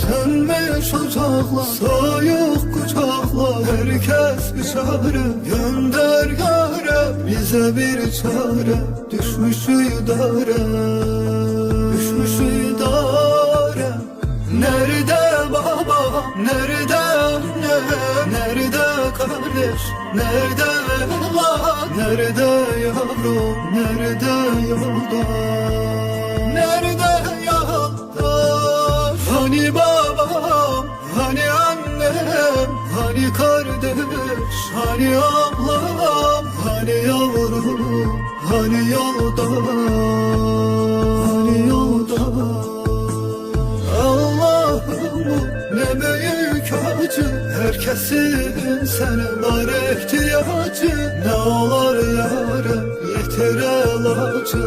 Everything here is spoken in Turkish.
Sönmüş ocaklar, soğuk kucaklar, herkes bir çare gönder yâre. Bize bir çare düşmüş idare, düşmüş idare. Nerede baba, nerede anne, nerede kardeş, nerede evlat, nerede yavrum, nerede yoldaş, nerede yoldaş? Hani babam, hani annem, hani kardeş, hani ablam, hani yavrum, hani yoldaş, hani yoldaş? Ne büyük acı, herkesin sana var ihtiyacı. Ne olar yarım yeter ilacı.